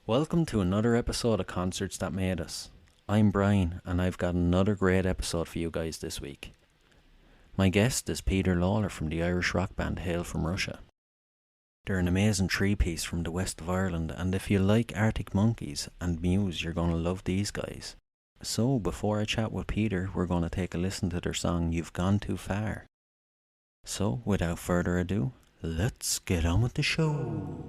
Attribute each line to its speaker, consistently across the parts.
Speaker 1: Welcome to another episode of Concerts That Made Us. I'm Brian, and I've got another great episode for you guys this week. My guest is Peter Lawler from the Irish rock band Hail from Russia. They're an amazing three-piece from the west of Ireland, and if you like Arctic Monkeys and Muse, you're going to love these guys. So, before I chat with Peter, we're going to take a listen to their song, You've Gone Too Far. So, without further ado, let's get on with the show.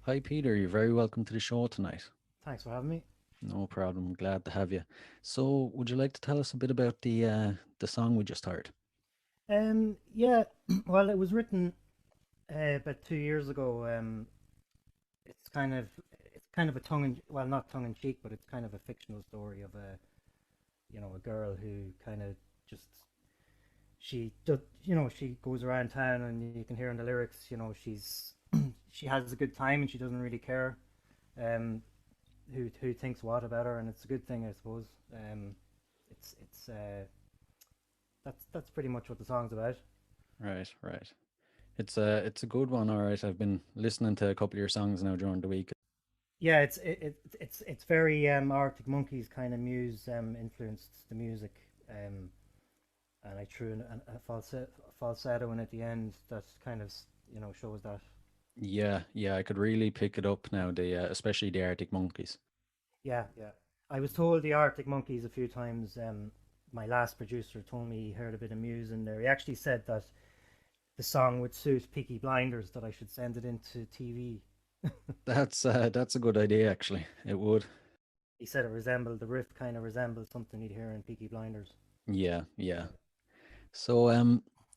Speaker 1: Hi, Peter. You're very welcome to the show tonight.
Speaker 2: Thanks for having me.
Speaker 1: No problem. Glad to have you. So, would you like to tell us a bit about the song we just heard?
Speaker 2: Yeah, well, it was written about 2 years ago. It's kind of it's kind of a well, not tongue in cheek, but it's kind of a fictional story of a girl who kind of just she goes around town and you can hear in the lyrics, she has a good time and she doesn't really care um who thinks what about her, and it's a good thing, I suppose. It's That's pretty much what the song's about.
Speaker 1: Right, right. It's a good one. All right. I've been listening to a couple of your songs now during the week.
Speaker 2: Yeah, it's very Arctic Monkeys kind of muse influenced the music, um, and I threw a falsetto in at the end that kind of shows that.
Speaker 1: Yeah, yeah. I could really pick it up now. The especially the Arctic Monkeys.
Speaker 2: Yeah, yeah. I was told the Arctic Monkeys a few times. My last producer told me he heard a bit of muse in there. He actually said that the song would suit Peaky Blinders, that I should send it into TV.
Speaker 1: That's a good idea actually. It would.
Speaker 2: He said the riff kind of resembled something he'd hear in Peaky Blinders.
Speaker 1: Yeah, yeah.
Speaker 2: Yeah.
Speaker 1: So,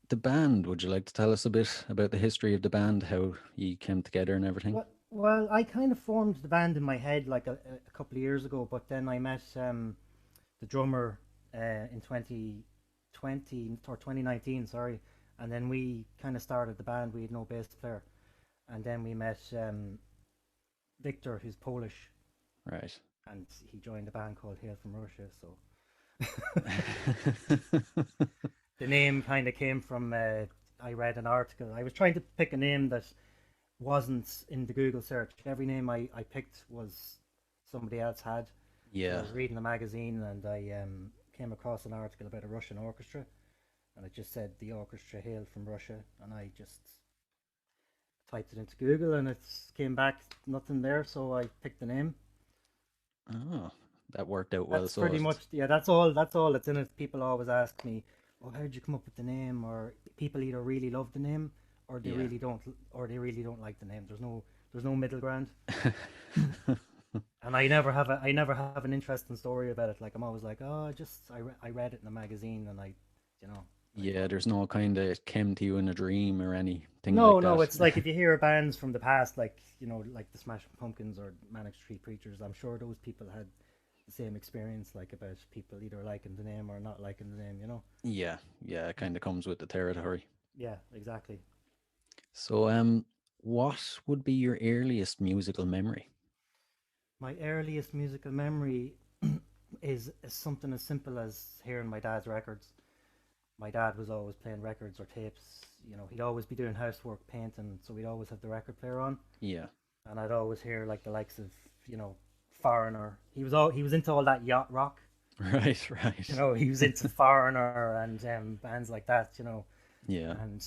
Speaker 1: the band. Would you like to tell us a bit about the history of the band, how you came together and everything?
Speaker 2: Well, I kind of formed the band in my head like a couple of years ago, but then I met the drummer in 2020 or 2019, sorry, and then we kind of started the band. We had no bass player, and then we met Victor, who's Polish,
Speaker 1: Right.
Speaker 2: and he joined a band called Hail from Russia. So the name kind of came from I read an article. I was trying to pick a name that wasn't in the Google search. Every name I picked was somebody else had. But I
Speaker 1: Yeah.
Speaker 2: was reading a magazine and I came across an article about a Russian orchestra, and it just said the orchestra hailed from Russia, and I just typed it into Google and it came back nothing there, so I picked the name.
Speaker 1: Oh, that worked out well.
Speaker 2: That's
Speaker 1: So
Speaker 2: pretty much,
Speaker 1: it's,
Speaker 2: yeah. That's all that's in it. People always ask me, "Oh, how did you come up with the name?" Or people either really love the name or they
Speaker 1: yeah.
Speaker 2: really don't, or they really don't like the name. There's no middle ground. And I never have an interesting story about it. Like I'm always like, oh, I read it in a magazine and you know, I
Speaker 1: Yeah,
Speaker 2: thought.
Speaker 1: there's no kind of came to you in a dream or anything
Speaker 2: No,
Speaker 1: like
Speaker 2: no,
Speaker 1: that.
Speaker 2: it's like if you hear bands from the past, like like the Smashing Pumpkins or Manic Street Preachers, I'm sure those people had the same experience, like about people either liking the name or not liking the name.
Speaker 1: Yeah, yeah, it kind of comes with the territory.
Speaker 2: Yeah, exactly.
Speaker 1: So, what would be your earliest musical memory?
Speaker 2: My earliest musical memory is something as simple as hearing my dad's records. My dad was always playing records or tapes. He'd always be doing housework painting, so we'd always have the record player on,
Speaker 1: Yeah.
Speaker 2: and I'd always hear like the likes of Foreigner. He was into all that yacht rock.
Speaker 1: Right, right.
Speaker 2: He was into Foreigner and bands like that.
Speaker 1: Yeah.
Speaker 2: And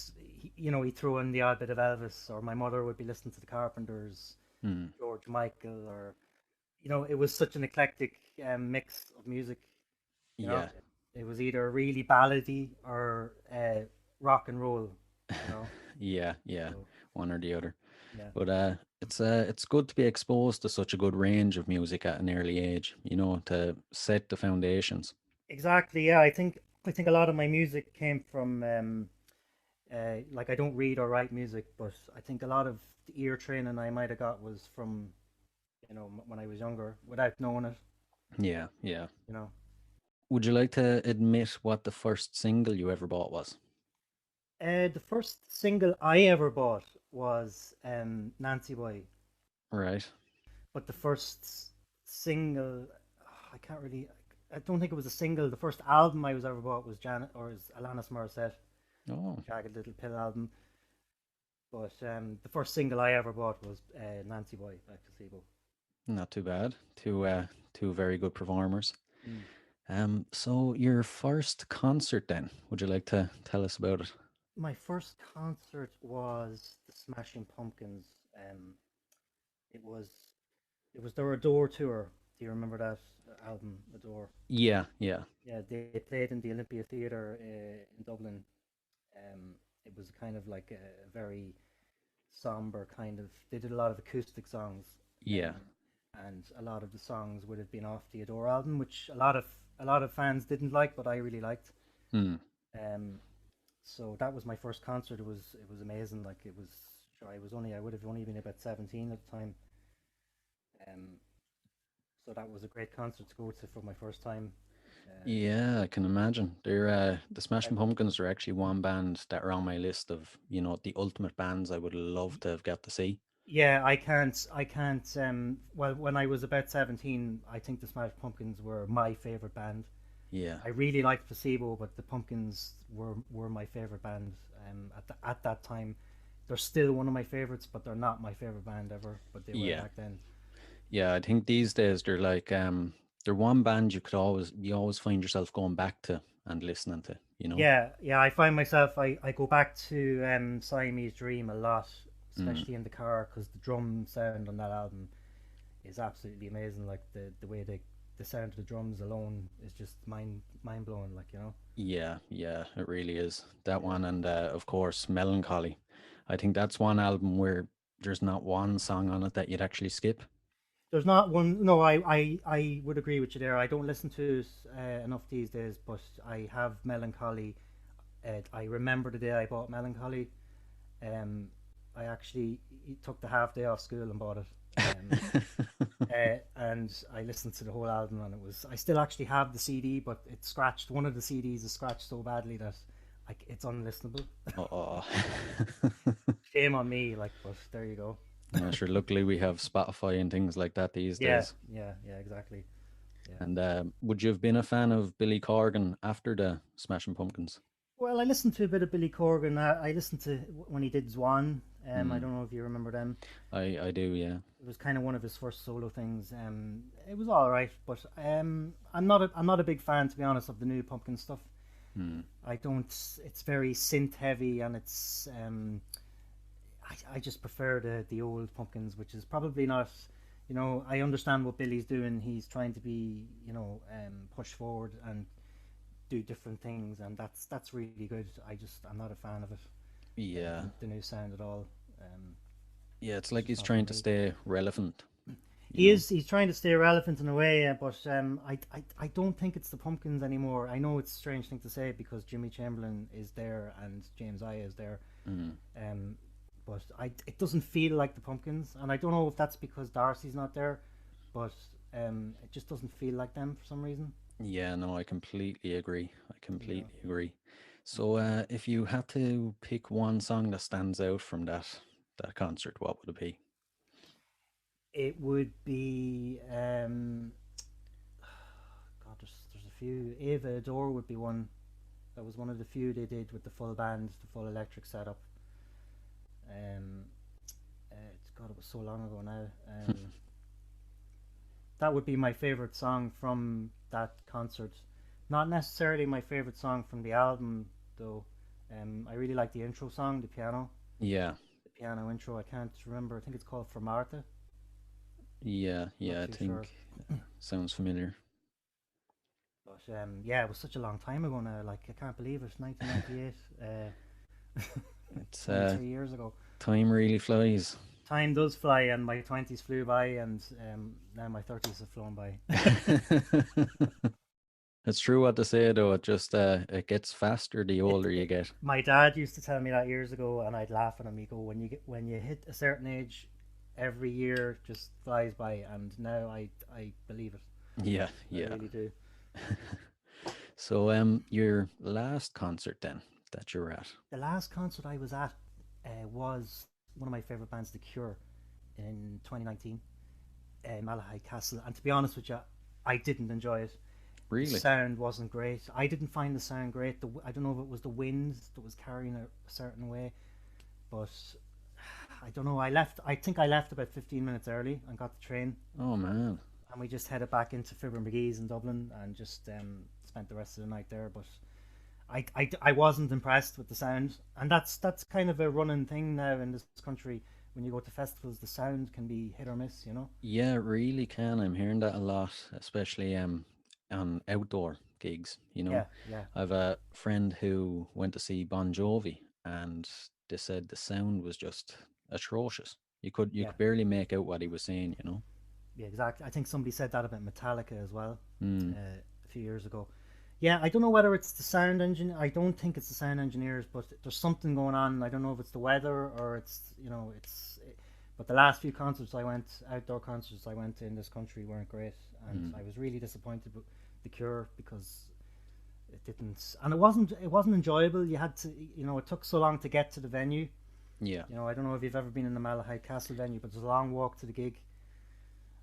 Speaker 2: he threw in the odd bit of Elvis, or my mother would be listening to the Carpenters,
Speaker 1: Hmm.
Speaker 2: George Michael, or it was such an eclectic mix of music. You know,
Speaker 1: Yeah.
Speaker 2: it was either really ballady or rock and roll. You know,
Speaker 1: Yeah, yeah.
Speaker 2: so
Speaker 1: One or the other.
Speaker 2: yeah,
Speaker 1: But it's good to be exposed to such a good range of music at an early age, to set the foundations.
Speaker 2: exactly. Yeah, I think a lot of my music came from like I don't read or write music, but I think a lot of the ear training I might have got was from when I was younger without knowing it.
Speaker 1: Yeah, yeah.
Speaker 2: You know,
Speaker 1: Would you like to admit what the first single you ever bought was?
Speaker 2: the first single I ever bought was Nancy Boy,
Speaker 1: Right.
Speaker 2: but the first single, I can't really. I don't think it was a single. The first album I was ever bought was Janet or is Alanis Morissette,
Speaker 1: Oh,
Speaker 2: Jagged Little Pill album. But the first single I ever bought was Nancy Boy by Placebo.
Speaker 1: not too bad. Two very good performers.
Speaker 2: Mm.
Speaker 1: So your first concert then, would you like to tell us about it?
Speaker 2: My first concert was the Smashing Pumpkins. Um, it was it was their Adore tour. Do you remember that album, Adore?
Speaker 1: Yeah, yeah.
Speaker 2: Yeah, they played in the Olympia Theatre in Dublin. It was kind of like a very somber kind of. They did a lot of acoustic songs,
Speaker 1: Yeah.
Speaker 2: um, and a lot of the songs would have been off the Adore album, which a lot of fans didn't like, but I really liked.
Speaker 1: Hmm.
Speaker 2: Um, so that was my first concert. It was amazing. Like it was. Sure, I would have only been about 17 at the time. Um, so that was a great concert to go to for my first time. Uh,
Speaker 1: Yeah, I can imagine. The
Speaker 2: I,
Speaker 1: Smashing Pumpkins are actually one band that are on my list of, the ultimate bands I would love to have got to see.
Speaker 2: Yeah, I can't. Well, when I was about 17, I think the Smash Pumpkins were my favorite band.
Speaker 1: Yeah.
Speaker 2: I really liked Placebo, but the Pumpkins were my favorite band. At that time, they're still one of my favorites, but they're not my favorite band ever. But they were
Speaker 1: Yeah.
Speaker 2: back then.
Speaker 1: Yeah, I think these days they're like they're one band you always find yourself going back to and listening to, you know?
Speaker 2: Yeah, yeah. I find myself I go back to Siamese Dream a lot,
Speaker 1: Mm.
Speaker 2: especially in the car, because the drum sound on that album is absolutely amazing. Like the way the sound of the drums alone is just mind blowing. Like
Speaker 1: Yeah, yeah, it really is. That
Speaker 2: yeah.
Speaker 1: one and of course Melancholy. I think that's one album where there's not one song on it that you'd actually skip.
Speaker 2: There's not one. No, I would agree with you there. I don't listen to it enough these days, but I have Melancholy. I remember the day I bought Melancholy. Um, I actually took the half day off school and bought it. And I listened to the whole album, and it was. I still actually have the CD, but it's scratched. One of the CDs is scratched so badly that it's unlistenable.
Speaker 1: Oh.
Speaker 2: Shame on me, like, but there you go.
Speaker 1: Yeah, sure. Luckily, we have Spotify and things like that these
Speaker 2: Yeah,
Speaker 1: days.
Speaker 2: yeah, yeah, exactly. Yeah.
Speaker 1: And would you have been a fan of Billy Corgan after the Smashing Pumpkins?
Speaker 2: Well, I listened to a bit of Billy Corgan. I listened to when he did Zwan. I
Speaker 1: Mm,
Speaker 2: don't know if you remember them.
Speaker 1: I do, yeah.
Speaker 2: It was kind of one of his first solo things. It was all right, but I'm not a big fan, to be honest, of the new Pumpkin stuff.
Speaker 1: Mm,
Speaker 2: I don't. It's very synth heavy, and I just prefer the old Pumpkins, which is probably not. I understand what Billy's doing. He's trying to be, push forward and do different things, and that's really good. I'm not a fan of it,
Speaker 1: yeah.
Speaker 2: the new sound at all. Um,
Speaker 1: Yeah, it's
Speaker 2: it's
Speaker 1: like
Speaker 2: just
Speaker 1: he's
Speaker 2: not for
Speaker 1: trying to
Speaker 2: me.
Speaker 1: stay relevant, you
Speaker 2: He
Speaker 1: know?
Speaker 2: is. He's trying to stay relevant in a way, but I don't think it's the Pumpkins anymore. I know it's a strange thing to say because Jimmy Chamberlain is there and James Iha is there,
Speaker 1: Mm,
Speaker 2: um, but it doesn't feel like the Pumpkins, and I don't know if that's because Darcy's not there, but it just doesn't feel like them for some reason.
Speaker 1: yeah, no, I completely agree. I
Speaker 2: Yeah.
Speaker 1: completely agree. So, if you had to pick one song that stands out from that concert, what would it be?
Speaker 2: It would be God, there's a few. Ava Adore would be one. That was one of the few they did with the full band, the full electric setup. Um, God, it was so long ago now. That would be my favorite song from that concert. Not necessarily my favorite song from the album, though. I really like the intro song,
Speaker 1: Yeah,
Speaker 2: the piano intro. I can't remember. I think it's called For Martha.
Speaker 1: yeah,
Speaker 2: Not
Speaker 1: yeah, I
Speaker 2: too sure.
Speaker 1: think sounds familiar.
Speaker 2: But yeah, it was such a long time ago now. Like I can't believe it. 1998.
Speaker 1: It's
Speaker 2: 23 years ago.
Speaker 1: time really flies.
Speaker 2: Time does fly, and my 20s flew by, and now my 30s have flown by.
Speaker 1: It's true what they say though, it gets faster the older you get.
Speaker 2: My dad used to tell me that years ago, and I'd laugh at him. He go, when you hit a certain age, every year just flies by, and now I believe it.
Speaker 1: Yeah,
Speaker 2: I
Speaker 1: yeah.
Speaker 2: really do.
Speaker 1: So your last concert then that you're at.
Speaker 2: The last concert I was at was one of my favorite bands, The Cure, in 2019, Malahide Castle. And to be honest with you, I didn't enjoy it. The
Speaker 1: Really?
Speaker 2: sound wasn't great. I didn't find the sound great. I don't know if it was the wind that was carrying a certain way, but I don't know. I think I left about 15 minutes early and got the train,
Speaker 1: Oh man.
Speaker 2: and we just headed back into Fibber McGee's in Dublin and just spent the rest of the night there. But I wasn't impressed with the sound, and that's kind of a running thing now in this country. When you go to festivals, the sound can be hit or miss.
Speaker 1: Yeah, it really can. I'm hearing that a lot, especially on outdoor gigs, you know.
Speaker 2: Yeah, yeah.
Speaker 1: I've a friend who went to see Bon Jovi and they said the sound was just atrocious. You could
Speaker 2: Yeah,
Speaker 1: barely make out what he was saying, you know.
Speaker 2: yeah, exactly. I think somebody said that about Metallica as well
Speaker 1: Hmm.
Speaker 2: a few years ago. Yeah, I don't know whether it's the sound engine. I don't think it's the sound engineers, but there's something going on. I don't know if it's the weather or it's but the last few concerts I went, outdoor concerts I went to in this country weren't great, and
Speaker 1: Hmm.
Speaker 2: I was really disappointed with the Cure because it didn't, and it wasn't enjoyable. You had to, it took so long to get to the venue.
Speaker 1: Yeah.
Speaker 2: I don't know if you've ever been in the Malahide Castle venue, but there's a long walk to the gig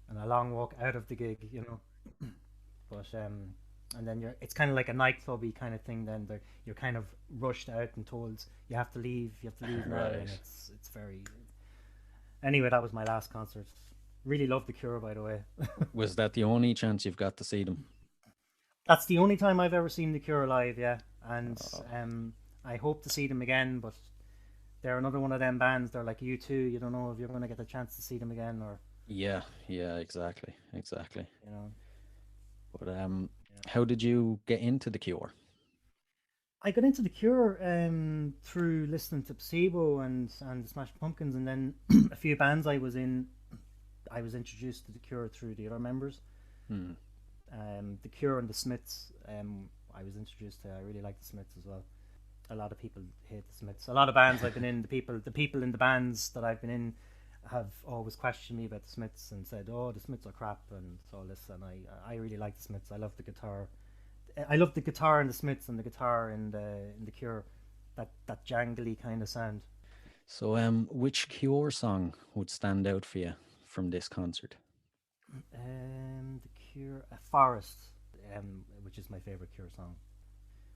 Speaker 2: and a long walk out of the gig. But and then it's kind of like a nightclubby kind of thing. Then you're kind of rushed out and told you have to leave now, and
Speaker 1: Right.
Speaker 2: it's very. Anyway, that was my last concert. Really love the Cure, by the way.
Speaker 1: Was that the only chance you've got to see them?
Speaker 2: That's the only time I've ever seen the Cure live, yeah, and
Speaker 1: Oh,
Speaker 2: I hope to see them again. But they're another one of them bands. They're like you too. You don't know if you're going to get the chance to see them again, or
Speaker 1: yeah, yeah, exactly, exactly.
Speaker 2: you know.
Speaker 1: But
Speaker 2: Yeah.
Speaker 1: how did you get into the Cure?
Speaker 2: I got into the Cure through listening to Placebo and the Smashing Pumpkins, and then a few bands I was in. I was introduced to the Cure through the other members.
Speaker 1: Hmm.
Speaker 2: The Cure and the Smiths. I was introduced to. I really like the Smiths as well. A lot of people hate the Smiths. A lot of bands I've been in, the people in the bands that I've been in, have always questioned me about the Smiths and said, "Oh, the Smiths are crap," and all this. And I really like the Smiths. I love the guitar. I love the guitar in the Smiths and the guitar in the Cure. That jangly kind of sound.
Speaker 1: So which Cure song would stand out for you from this concert?
Speaker 2: The Cure, Forest, which is my favorite Cure song.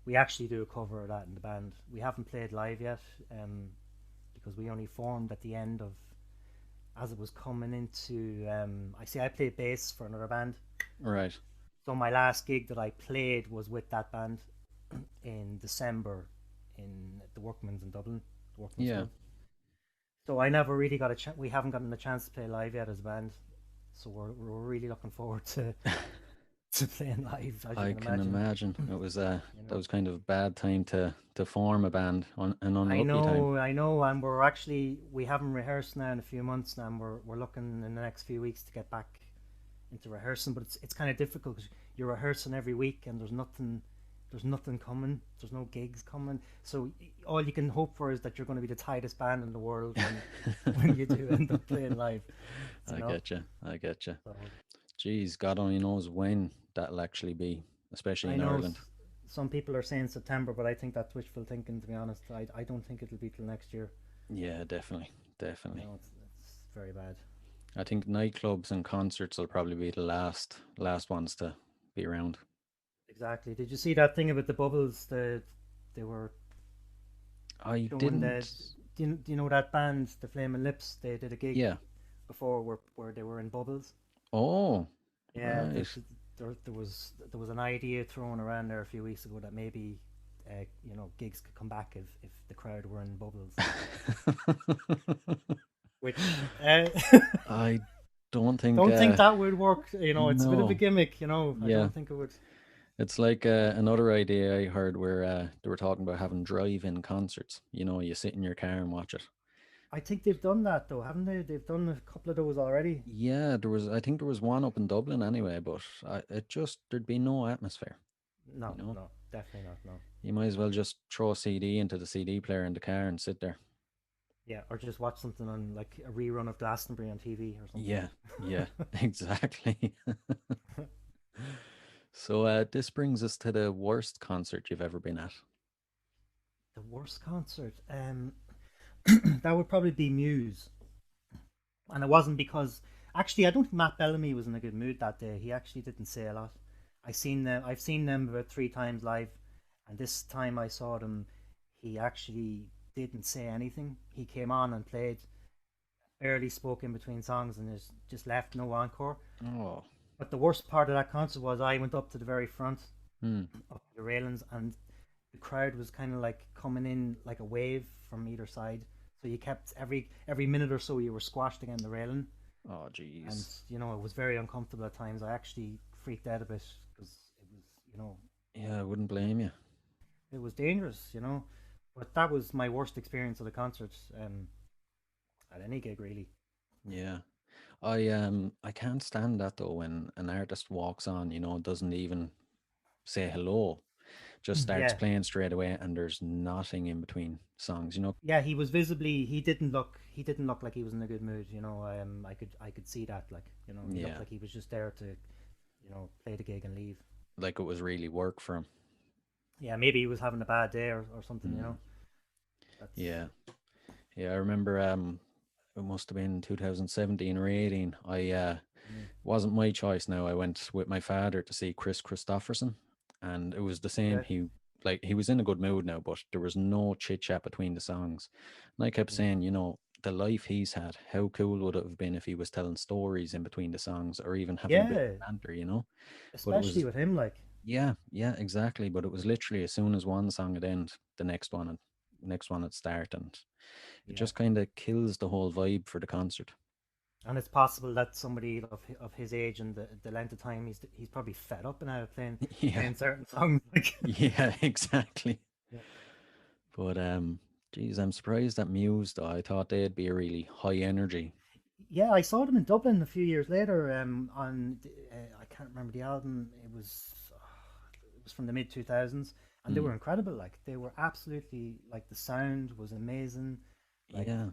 Speaker 2: We actually do a cover of that in the band. We haven't played live yet, because we only formed at the end of, as it was coming into. I played bass for another band,
Speaker 1: Right.
Speaker 2: so my last gig that I played was with that band in December in the Workman's in Dublin, the Workman's
Speaker 1: Yeah.
Speaker 2: Club. So I never really got a chance. We haven't gotten a chance to play live yet as a band, so we're really looking forward to to playing live, as you
Speaker 1: I
Speaker 2: can
Speaker 1: can
Speaker 2: imagine.
Speaker 1: imagine it was
Speaker 2: You
Speaker 1: that
Speaker 2: know,
Speaker 1: was kind of a bad time to form a band on an unlucky time.
Speaker 2: I know, and we haven't rehearsed now in a few months now, and we're looking in the next few weeks to get back into rehearsing. But it's kind of difficult because you're rehearsing every week, and there's nothing coming. There's no gigs coming. So all you can hope for is that you're going to be the tightest band in the world when you do end up playing live. You
Speaker 1: I
Speaker 2: know.
Speaker 1: get you. I get you.
Speaker 2: So
Speaker 1: Geez, God only knows when that'll actually be, especially
Speaker 2: I
Speaker 1: in
Speaker 2: know
Speaker 1: Ireland.
Speaker 2: some people are saying September, but I think that's wishful thinking. To be honest, I don't think it'll be till next year.
Speaker 1: Yeah, definitely, definitely.
Speaker 2: It's very bad.
Speaker 1: I think nightclubs and concerts will probably be the last ones to be around.
Speaker 2: Exactly. Did you see that thing about the bubbles? They were
Speaker 1: I
Speaker 2: showing the.
Speaker 1: didn't.
Speaker 2: Do you know that band, the Flaming Lips? They did a gig
Speaker 1: Yeah.
Speaker 2: before where they were in bubbles.
Speaker 1: Oh,
Speaker 2: Yeah,
Speaker 1: right.
Speaker 2: there was an idea thrown around there a few weeks ago that maybe, gigs could come back if the crowd were in bubbles. Which
Speaker 1: I don't think.
Speaker 2: don't think that would work. It's a bit of a
Speaker 1: No.
Speaker 2: gimmick. I
Speaker 1: Yeah.
Speaker 2: don't think it would.
Speaker 1: It's like another idea I heard where they were talking about having drive-in concerts. You know, you sit in your car and watch it.
Speaker 2: I think they've done that though, haven't they? They've done a couple of those already.
Speaker 1: Yeah, I think there was one up in Dublin anyway, but there'd be no atmosphere. You
Speaker 2: No,
Speaker 1: know,
Speaker 2: no, definitely not. No.
Speaker 1: you might as well just throw a CD into the CD player in the car and sit there.
Speaker 2: Yeah, or just watch something on like a rerun of Glastonbury on TV or something.
Speaker 1: Yeah, yeah, exactly. So this brings us to the worst concert you've ever been at.
Speaker 2: The worst concert. That would probably be Muse, and it wasn't because actually I don't think Matt Bellamy was in a good mood that day. He actually didn't say a lot. I've seen them about three times live, and this time I saw them, he actually didn't say anything. He came on and played, barely spoke in between songs, and just left, no encore.
Speaker 1: Oh,
Speaker 2: But the worst part of that concert was I went up to the very front,
Speaker 1: hmm.
Speaker 2: up to the railings, and the crowd was kind of like coming in like a wave from either side. So you kept every minute or so you were squashed against the railing,
Speaker 1: Oh,
Speaker 2: and
Speaker 1: jeez.
Speaker 2: it was very uncomfortable at times. I actually freaked out a bit because
Speaker 1: Yeah, I wouldn't blame you.
Speaker 2: it was dangerous. But that was my worst experience of the concert. at any gig really.
Speaker 1: Yeah. I can't stand that though when an artist walks on, doesn't even say hello, just starts
Speaker 2: Yeah,
Speaker 1: playing straight away and there's nothing in between songs.
Speaker 2: yeah, he was visibly he didn't look like he was in a good mood. I could see that, like, he looked
Speaker 1: Yeah.
Speaker 2: like he was just there to play the gig and leave.
Speaker 1: Like it was really work for him.
Speaker 2: Yeah, maybe he was having a bad day or something.
Speaker 1: Mm.
Speaker 2: That's
Speaker 1: Yeah. Yeah, I remember it must have been 2017 or 18. I
Speaker 2: mm,
Speaker 1: wasn't my choice now. I went with my father to see Chris Christopherson, and it was the same.
Speaker 2: okay.
Speaker 1: He was in a good mood now, but there was no chit chat between the songs. And I kept
Speaker 2: Mm.
Speaker 1: saying, the life he's had, how cool would it have been if he was telling stories in between the songs or even having a bit
Speaker 2: Yeah,
Speaker 1: of banter. But it
Speaker 2: especially
Speaker 1: was,
Speaker 2: with him, like.
Speaker 1: yeah, yeah, exactly. But it was literally as soon as one song would end, the next one would start, and it
Speaker 2: Yeah.
Speaker 1: just kind of kills the whole vibe for the concert.
Speaker 2: And it's possible that somebody of his age and the length of time he's probably fed up now
Speaker 1: Yeah,
Speaker 2: playing certain songs. Like,
Speaker 1: yeah, exactly.
Speaker 2: yeah.
Speaker 1: But geez, I'm surprised at Muse though. I thought they'd be a really high energy.
Speaker 2: Yeah, I saw them in Dublin a few years later. I can't remember the album. It was from the mid 2000s, and they
Speaker 1: Mm,
Speaker 2: were incredible. Like, they were absolutely, like, the sound was amazing, like,
Speaker 1: yeah,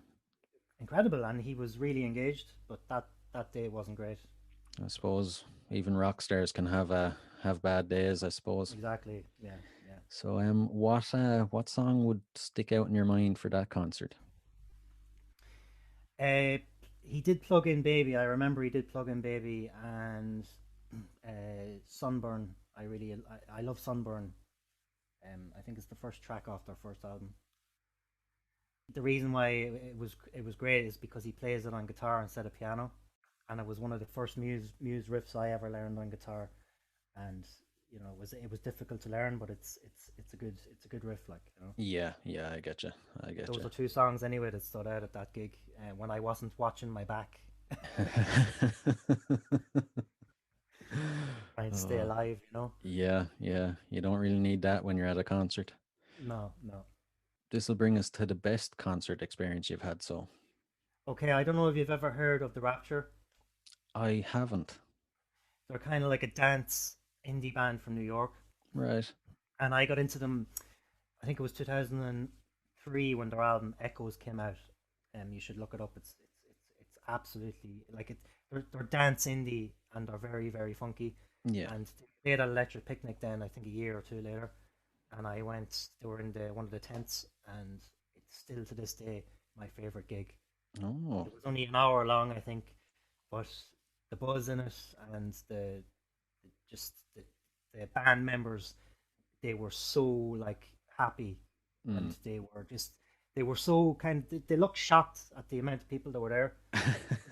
Speaker 2: incredible, and he was really engaged. But that day wasn't great.
Speaker 1: I suppose even rock stars can have bad days, I suppose.
Speaker 2: Exactly. Yeah. Yeah.
Speaker 1: So what song would stick out in your mind for that concert?
Speaker 2: Uh, he did plug in Baby. I remember he did plug in Baby and Sunburn. I love Sunburn. I think it's the first track off their first album. The reason why it was great is because he plays it on guitar instead of piano, and it was one of the first Muse riffs I ever learned on guitar, and it was difficult to learn, but it's a good riff, like.
Speaker 1: Yeah, yeah, I get you. I get
Speaker 2: Those
Speaker 1: you.
Speaker 2: are two songs anyway that stood out at that gig, when I wasn't watching my back, trying to stay
Speaker 1: Oh,
Speaker 2: alive.
Speaker 1: yeah, yeah. You don't really need that when you're at a concert.
Speaker 2: No, no.
Speaker 1: This will bring us to the best concert experience you've had, so
Speaker 2: Okay, I don't know if you've ever heard of The Rapture.
Speaker 1: I haven't.
Speaker 2: They're kind of like a dance indie band from New York,
Speaker 1: Right.
Speaker 2: and I got into them. I think it was 2003 when their album Echoes came out. You should look it up. It's absolutely like it. They're dance indie and they're very very funky.
Speaker 1: Yeah.
Speaker 2: And they played at Electric Picnic then, I think a year or two later, and I went. They were in the one of the tents, and it's still to this day my favorite gig.
Speaker 1: Oh,
Speaker 2: It was only an hour long, I think, but the buzz in it and the band members, they were so, like, happy,
Speaker 1: mm.
Speaker 2: and they were so kind of, they looked shocked at the amount of people that were there.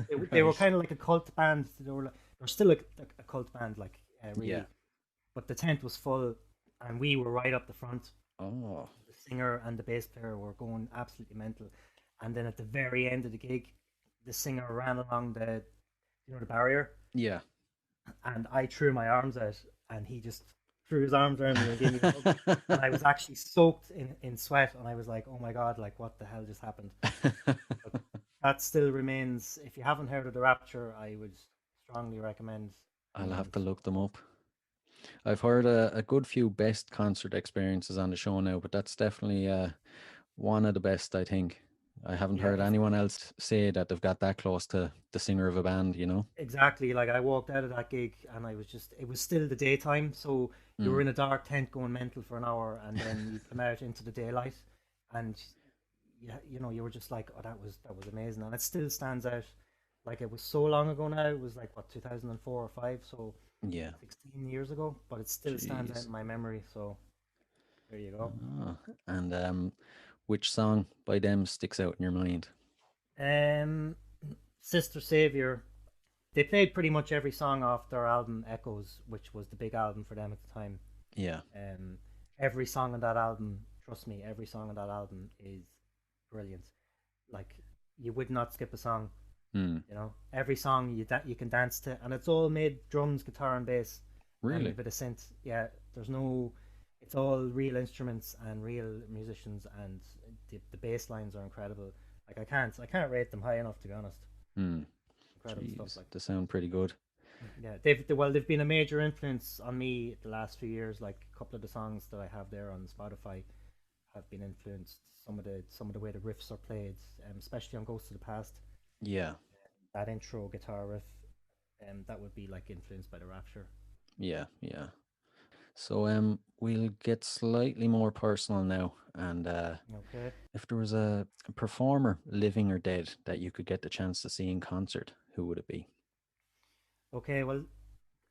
Speaker 2: They were
Speaker 1: Right.
Speaker 2: kind of like a cult band. They're still a cult band, like,
Speaker 1: Yeah.
Speaker 2: really, but the tent was full, and we were right up the front.
Speaker 1: Oh,
Speaker 2: The singer and the bass player were going absolutely mental, and then at the very end of the gig, the singer ran along the barrier,
Speaker 1: yeah.
Speaker 2: and I threw my arms out, and he just threw his arms around me and gave me a hug, and I was actually soaked in sweat, and I was like, oh my god, like, what the hell just happened? But that still remains. If you haven't heard of the Rapture, I would strongly recommend.
Speaker 1: I'll have to
Speaker 2: To
Speaker 1: look them up. I've heard a good few best concert experiences on the show now, but that's definitely one of the best, I think. I haven't
Speaker 2: Yeah,
Speaker 1: heard anyone else say that they've got that close to the singer of a band.
Speaker 2: exactly. Like, I walked out of that gig, and it was still the daytime, so you were
Speaker 1: Mm.
Speaker 2: in a dark tent going mental for an hour, and then you come out into the daylight, and you were just like, oh, that was amazing, and it still stands out. Like, it was so long ago now. It was like, what, 2004 or five, so
Speaker 1: Yeah.
Speaker 2: 16 years ago, but it still stands out
Speaker 1: Jeez.
Speaker 2: in my memory. So there you go.
Speaker 1: Ah. And which song by them sticks out in your mind?
Speaker 2: Um, Sister Savior. They played pretty much every song off their album Echoes, which was the big album for them at the time.
Speaker 1: Yeah.
Speaker 2: Um, every song on that album, trust me, every song on that album is brilliant. Like, you would not skip a song.
Speaker 1: Mm.
Speaker 2: Every song you can dance to, and it's all made drums, guitar, and bass, and a
Speaker 1: Really?
Speaker 2: bit of synth. Yeah, there's no. It's all real instruments and real musicians, and the bass lines are incredible. Like I can't rate them high enough, to be honest.
Speaker 1: Hmm.
Speaker 2: Incredible stuff.
Speaker 1: Jeez,
Speaker 2: Like,
Speaker 1: they sound pretty good.
Speaker 2: yeah, they've been a major influence on me the last few years. Like a couple of the songs that I have there on Spotify have been influenced. Some of the way the riffs are played, especially on Ghost of the Past.
Speaker 1: Yeah,
Speaker 2: That intro guitar riff, that would be like influenced by the Rapture.
Speaker 1: yeah, yeah. So we'll get slightly more personal now, and
Speaker 2: Okay.
Speaker 1: if there was a performer, living or dead, that you could get the chance to see in concert, who would it be?
Speaker 2: Okay. Well,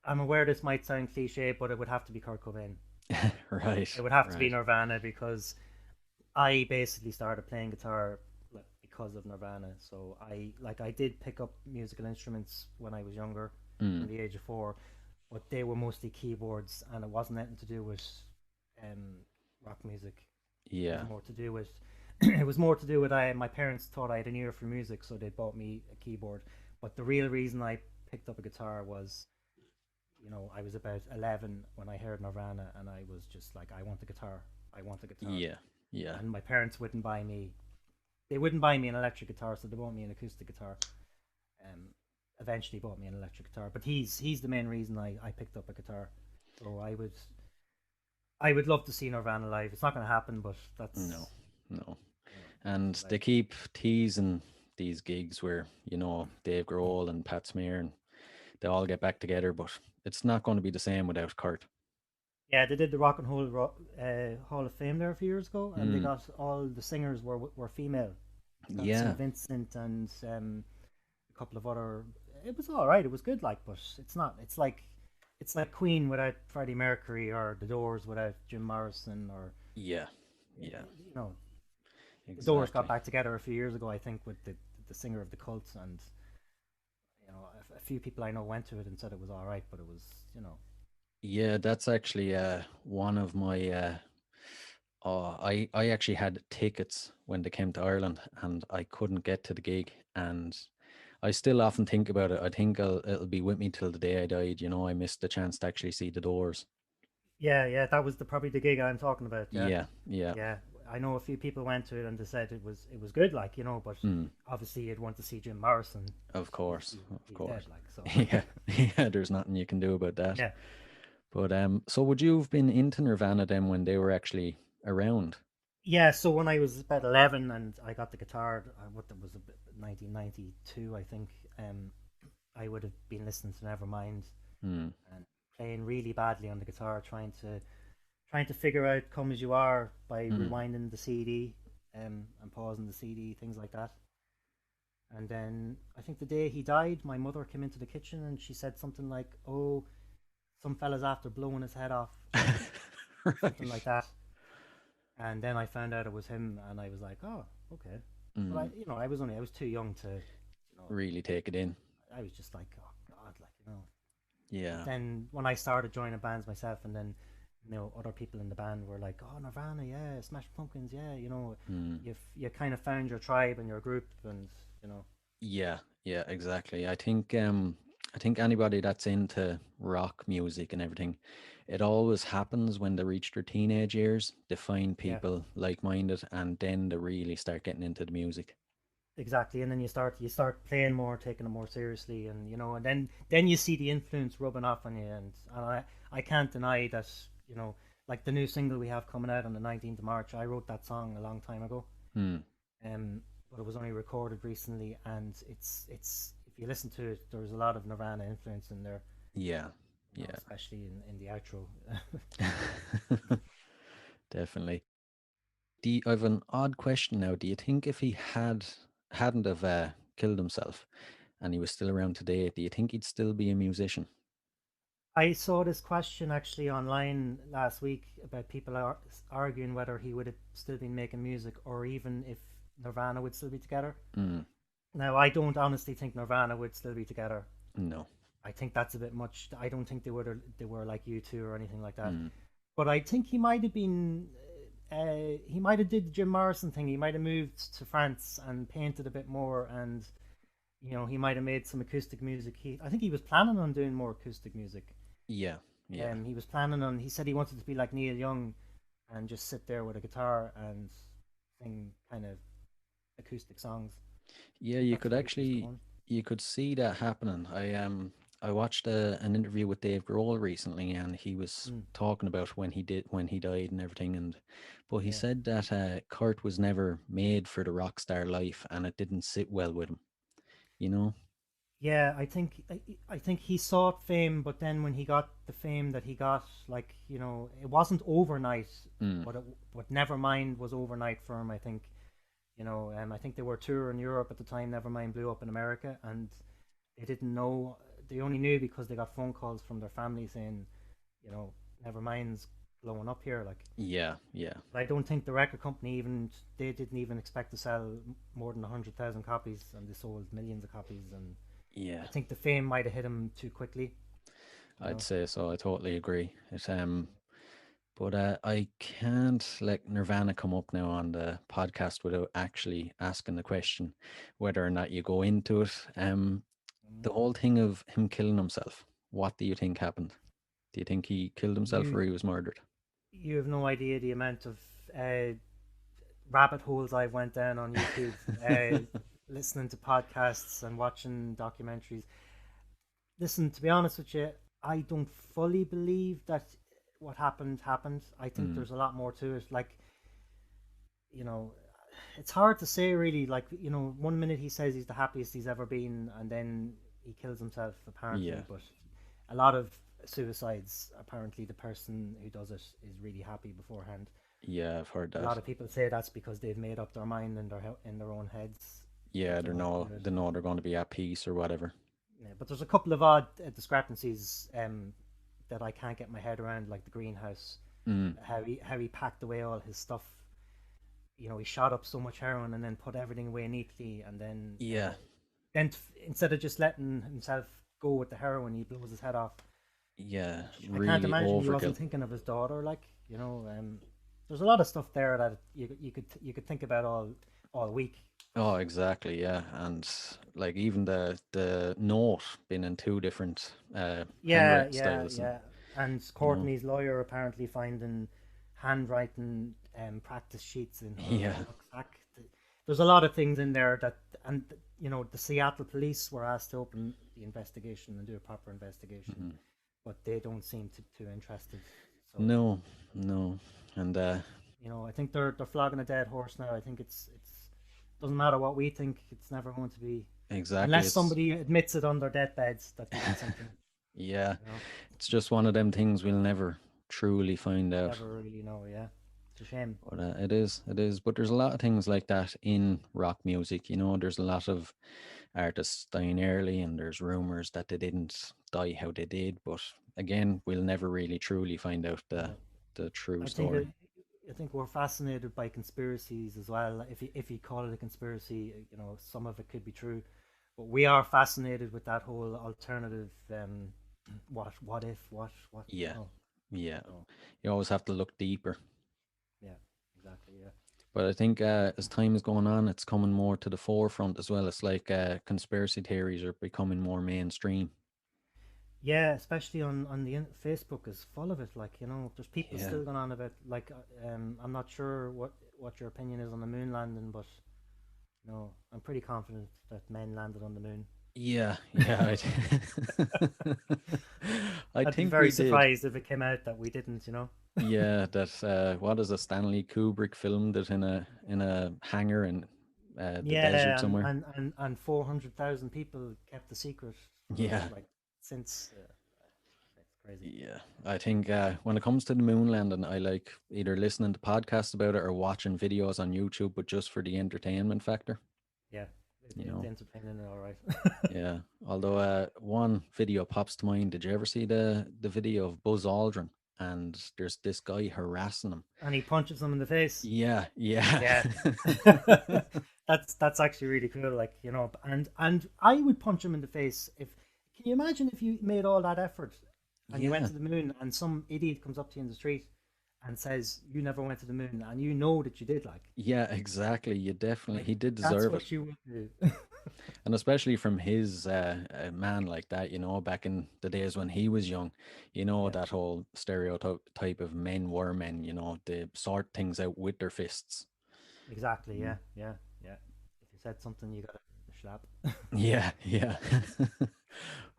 Speaker 2: I'm aware this might sound cliche, but it would have to be Kurt Cobain.
Speaker 1: Right,
Speaker 2: It would have to be
Speaker 1: right.
Speaker 2: Nirvana because I basically started playing guitar like, because of Nirvana. So I did pick up musical instruments when I was younger,
Speaker 1: Mm,
Speaker 2: from the age of 4, but they were mostly keyboards, and it wasn't anything to do with um, rock music. It was
Speaker 1: yeah,
Speaker 2: more to do with it was more to do with my parents thought I had an ear for music, so they bought me a keyboard. But the real reason I picked up a guitar was, I was about 11 when I heard Nirvana, and I was just like, I want a guitar. I want a guitar.
Speaker 1: yeah, yeah,
Speaker 2: And my parents wouldn't buy me. They wouldn't buy me an electric guitar, so they bought me an acoustic guitar. Um, Eventually bought me an electric guitar, but he's the main reason I picked up a guitar. So I would love to see Nirvana live. It's not going to happen, but
Speaker 1: no,
Speaker 2: that's
Speaker 1: no.
Speaker 2: you know
Speaker 1: And
Speaker 2: like
Speaker 1: they keep teasing these gigs where, Dave Grohl and Pat Smear and they all get back together, but it's not going to be the same without Kurt.
Speaker 2: yeah, they did the Rock and Roll Hall of Fame there a few years ago, and they
Speaker 1: Mm,
Speaker 2: got all the singers were female. Got St.
Speaker 1: yeah,
Speaker 2: Vincent and a couple of other. It was all right. It was good, like, but it's not. It's like Queen without Freddie Mercury, or The Doors without Jim Morrison, or
Speaker 1: yeah, yeah,
Speaker 2: you know, The Doors got
Speaker 1: exactly.
Speaker 2: back together a few years ago, I think, with the singer of the Cult, and a few people I know went to it and said it was all right, but it was,
Speaker 1: Yeah, that's actually one of my I actually had tickets when they came to Ireland and I couldn't get to the gig, and I still often think about it. I think it'll be with me till the day I died. I missed the chance to actually see the Doors.
Speaker 2: yeah, yeah. That was probably the gig I'm talking about. Yeah,
Speaker 1: Yeah, yeah,
Speaker 2: yeah. I know a few people went to it and they said it was good, like, but
Speaker 1: mm,
Speaker 2: obviously you'd want to see Jim Morrison.
Speaker 1: of
Speaker 2: He's
Speaker 1: course,
Speaker 2: he's,
Speaker 1: of
Speaker 2: he's dead,
Speaker 1: course.
Speaker 2: like, so.
Speaker 1: Yeah, yeah. There's nothing you can do about that.
Speaker 2: Yeah.
Speaker 1: But so would you have been into Nirvana then when they were actually around?
Speaker 2: Yeah, so when I was about 11 and I got the guitar, what that was, 1992, I think, I would have been listening to Nevermind
Speaker 1: Hmm.
Speaker 2: and playing really badly on the guitar, trying to figure out "Come as You Are" by
Speaker 1: Hmm.
Speaker 2: rewinding the CD, and pausing the CD, things like that. And then I think the day he died, my mother came into the kitchen and she said something like, "Oh, some fella's after blowing his head off," or something like
Speaker 1: Right.
Speaker 2: that. And then I found out it was him, and I was like, "Oh, okay." But
Speaker 1: Hmm.
Speaker 2: I was too young to,
Speaker 1: Really take it in.
Speaker 2: I was just like, "Oh God," like. But
Speaker 1: Yeah.
Speaker 2: then when I started joining bands myself, and then other people in the band were like, "Oh, Nirvana, yeah, Smash Pumpkins, yeah,"
Speaker 1: Hmm.
Speaker 2: you kind of found your tribe and your group, and
Speaker 1: Yeah, yeah, exactly. I think anybody that's into rock music and everything, it always happens when they reach their teenage years. They find
Speaker 2: yeah,
Speaker 1: people like-minded and then they really start getting into the music.
Speaker 2: exactly. And then you start playing more, taking it more seriously, and and then you see the influence rubbing off on you, and I can't deny that, like the new single we have coming out on the 19th of March. I wrote that song a long time ago.
Speaker 1: Hmm.
Speaker 2: um, but it was only recorded recently, and it's if you listen to it, there's a lot of Nirvana influence in there,
Speaker 1: Yeah. Yeah.
Speaker 2: especially in the outro.
Speaker 1: Definitely. I have an odd question now. Do you think if he hadn't have killed himself and he was still around today, do you think he'd still be a musician?
Speaker 2: I saw this question actually online last week about people arguing whether he would have still been making music, or even if Nirvana would still be together.
Speaker 1: Mm,
Speaker 2: Now, I don't honestly think Nirvana would still be together.
Speaker 1: no.
Speaker 2: I think that's a bit much. I don't think they were like U2 or anything like that.
Speaker 1: Mm,
Speaker 2: But I think he might have been. He might have did the Jim Morrison thing. He might have moved to France and painted a bit more, and he might have made some acoustic music. I think he was planning on doing more acoustic music.
Speaker 1: yeah. Yeah.
Speaker 2: He was planning on. He said he wanted to be like Neil Young, and just sit there with a guitar and sing kind of acoustic songs.
Speaker 1: Yeah, you
Speaker 2: That's
Speaker 1: could
Speaker 2: what he was
Speaker 1: actually
Speaker 2: going.
Speaker 1: you could see that happening. I watched an interview with Dave Grohl recently, and he was
Speaker 2: Mm,
Speaker 1: talking about when he died and everything, and but he
Speaker 2: yeah.
Speaker 1: said that Kurt was never made for the rock star life, and it didn't sit well with him. You know?
Speaker 2: Yeah, I think he sought fame, but then when he got the fame that he got, like, it wasn't overnight,
Speaker 1: Mm,
Speaker 2: but Nevermind was overnight for him. I think, I think they were touring Europe at the time. Nevermind blew up in America, and they didn't know. They only knew because they got phone calls from their family saying, you know, Nevermind's blowing up here. Like,
Speaker 1: yeah, yeah,
Speaker 2: but I don't think the record company even they didn't even expect to sell more than 100,000 copies, and they sold millions of copies. And
Speaker 1: yeah.
Speaker 2: I think the fame might have hit him too quickly. You
Speaker 1: I'd
Speaker 2: know.
Speaker 1: say so. I totally agree. But I can't let Nirvana come up now on the podcast without actually asking the question whether or not you go into it.
Speaker 2: Mm.
Speaker 1: The whole thing of him killing himself. What do you think happened? Do you think he killed himself
Speaker 2: You
Speaker 1: or he was murdered?
Speaker 2: you have no idea the amount of uh, rabbit holes I've went down on YouTube, listening to podcasts and watching documentaries. Listen, to be honest with you, I don't fully believe that what happened happened. I think
Speaker 1: Mm,
Speaker 2: there's a lot more to it. Like, you know, it's hard to say really. Like, one minute he says he's the happiest he's ever been, and then he kills himself
Speaker 1: yeah,
Speaker 2: apparently. But a lot of suicides, apparently, the person who does it is really happy beforehand.
Speaker 1: yeah, I've heard
Speaker 2: A
Speaker 1: that.
Speaker 2: lot of people say that's because they've made up their mind in in their own heads that
Speaker 1: Yeah,
Speaker 2: they're going to do it.
Speaker 1: they know they're going to be at peace or whatever.
Speaker 2: Yeah, but there's a couple of odd discrepancies that I can't get my head around, like the greenhouse,
Speaker 1: Mm,
Speaker 2: how he packed away all his stuff. He shot up so much heroin and then put everything away neatly, and then
Speaker 1: yeah,
Speaker 2: instead of just letting himself go with the heroin, he blows his head off.
Speaker 1: yeah,
Speaker 2: Which I can't
Speaker 1: really
Speaker 2: imagine he
Speaker 1: overkill.
Speaker 2: wasn't thinking of his daughter. Like, there's a lot of stuff there that you could think about all week.
Speaker 1: Oh, exactly, yeah. And like even the note being in two different
Speaker 2: Yeah,
Speaker 1: handwriting
Speaker 2: yeah,
Speaker 1: styles and
Speaker 2: yeah. And
Speaker 1: you know,
Speaker 2: Courtney's lawyer apparently finding handwriting practice sheets in her
Speaker 1: yeah.
Speaker 2: rucksack. There's a lot of things in there and the Seattle police were asked to open the investigation and do a proper investigation,
Speaker 1: Mhm.
Speaker 2: but they don't seem too interested. So,
Speaker 1: No, no. And
Speaker 2: I think they're flogging a dead horse now. I think it's doesn't matter what we think. It's never going to be
Speaker 1: exactly
Speaker 2: unless
Speaker 1: it's
Speaker 2: somebody admits it on their deathbeds that they did something.
Speaker 1: yeah,
Speaker 2: You know.
Speaker 1: it's just one of them things we'll never truly find out.
Speaker 2: Never really know. Yeah, it's a shame.
Speaker 1: But it is. But there's a lot of things like that in rock music. You know, there's a lot of artists dying early, and there's rumors that they didn't die how they did. But again, we'll never really truly find out
Speaker 2: Yeah,
Speaker 1: the true
Speaker 2: I think
Speaker 1: story.
Speaker 2: I think we're fascinated by conspiracies as well. If you call it a conspiracy, some of it could be true, but we are fascinated with that whole alternative. What if what
Speaker 1: Yeah, yeah.
Speaker 2: so
Speaker 1: You always have to look deeper.
Speaker 2: yeah, exactly, yeah.
Speaker 1: But I think as time is going on, it's coming more to the forefront as well. It's like conspiracy theories are becoming more mainstream.
Speaker 2: Yeah, especially on the Facebook is full of it. Like, there's people
Speaker 1: Yeah,
Speaker 2: still going on about, like, I'm not sure what your opinion is on the moon landing, but I'm pretty confident that men landed on the moon.
Speaker 1: yeah, yeah. I
Speaker 2: I'd be
Speaker 1: think
Speaker 2: very
Speaker 1: we did.
Speaker 2: surprised if it came out that we didn't.
Speaker 1: Yeah, that what is a Stanley Kubrick filmed it in a hangar in the desert
Speaker 2: Yeah,
Speaker 1: somewhere.
Speaker 2: and 400,000 people kept the secret for
Speaker 1: Yeah,
Speaker 2: like since. It's crazy.
Speaker 1: yeah. I think when it comes to the moon landing, I like either listening to podcasts about it or watching videos on YouTube, but just for the entertainment factor.
Speaker 2: Yeah,
Speaker 1: You
Speaker 2: it's
Speaker 1: know.
Speaker 2: entertaining, all right.
Speaker 1: Yeah. Although one video pops to mind. Did you ever see the video of Buzz Aldrin? And there's this guy harassing him.
Speaker 2: And he punches them in the face.
Speaker 1: Yeah, yeah.
Speaker 2: Yeah. That's actually really cool, like, and I would punch him in the face if can you imagine if you made all that effort and you went
Speaker 1: Yeah,
Speaker 2: to the moon and some idiot comes up to you in the street and says you never went to the moon and you know that you did,
Speaker 1: yeah, exactly. You definitely
Speaker 2: like
Speaker 1: he did
Speaker 2: that's
Speaker 1: deserve it.
Speaker 2: what you would do.
Speaker 1: And especially from his a man like that, you know, back in the days when he was young, you know,
Speaker 2: Yeah,
Speaker 1: that whole stereotype type of men were men, you know, they sort things out with their fists.
Speaker 2: exactly,
Speaker 1: Mm.
Speaker 2: yeah, yeah, yeah. said something, you got to slap.
Speaker 1: Yeah, yeah.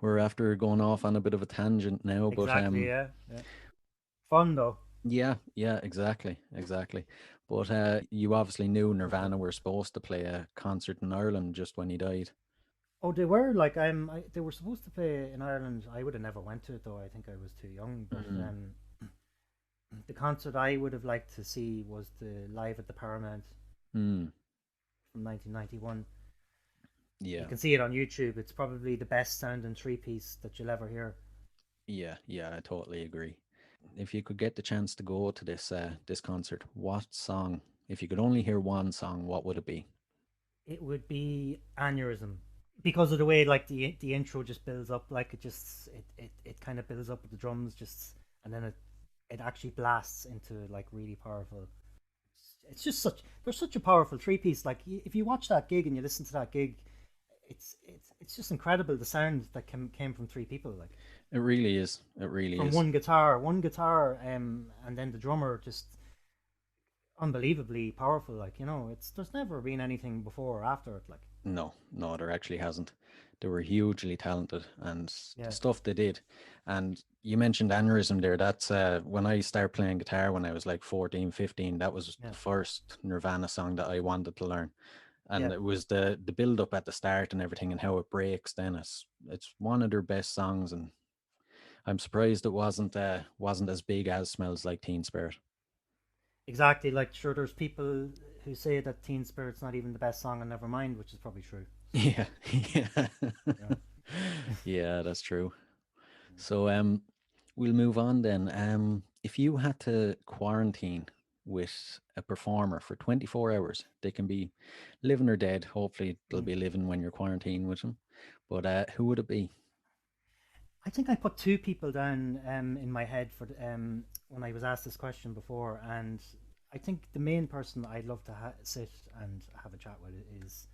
Speaker 1: We're after going off on a bit of a tangent now, but
Speaker 2: Exactly. Yeah. Yeah. Fun though.
Speaker 1: yeah, yeah, exactly, exactly. But you obviously knew
Speaker 2: Good fun.
Speaker 1: Nirvana were supposed to play a concert in Ireland just when he died.
Speaker 2: Oh, they were like they were supposed to play in Ireland. I would have never went to it though. I think I was too young. But
Speaker 1: Mm.
Speaker 2: the concert I would have liked to see was the Live at the Paramount
Speaker 1: Mm.
Speaker 2: from 1991. You
Speaker 1: Yeah,
Speaker 2: can see it on YouTube. It's probably the best sounding three piece that you'll ever hear.
Speaker 1: yeah, yeah, I totally agree. If you could get the chance to go to this concert, what song, if you could only hear one song, what would it be?
Speaker 2: It would be Aneurysm because of the way like the intro just builds up. Like it kind of builds up with the drums just, and then it actually blasts into like really powerful. It's just such they're such a powerful three piece. Like if you watch that gig and you listen to that gig, it's just incredible the sound that came from three people. Like
Speaker 1: It really is. It really
Speaker 2: from
Speaker 1: is.
Speaker 2: one guitar, and then the drummer just unbelievably powerful. Like it's there's never been anything before or after it. Like
Speaker 1: No, no, there actually hasn't. They were hugely talented, and the
Speaker 2: yeah,
Speaker 1: stuff they did. And you mentioned aneurysm there. That's when I started playing guitar when I was like 14, 15. That was
Speaker 2: yeah,
Speaker 1: the first Nirvana song that I wanted to learn.
Speaker 2: yeah.
Speaker 1: And it was the build up at the start and everything and how it breaks. Then it's one of their best songs, and I'm surprised it wasn't as big as Smells Like Teen Spirit.
Speaker 2: Exactly. Like sure, there's people who say that Teen Spirit's not even the best song on Nevermind, which is probably true. So
Speaker 1: Yeah, yeah,
Speaker 2: yeah.
Speaker 1: yeah, that's true. So we'll move on then. If you had to quarantine with a performer for 24 hours, they can be living or dead. Hopefully they'll
Speaker 2: Mm.
Speaker 1: be living when you're quarantining with them. But who would it be?
Speaker 2: I think I put two people down in my head for when I was asked this question before, and I think the main person I'd love to sit and have a chat with is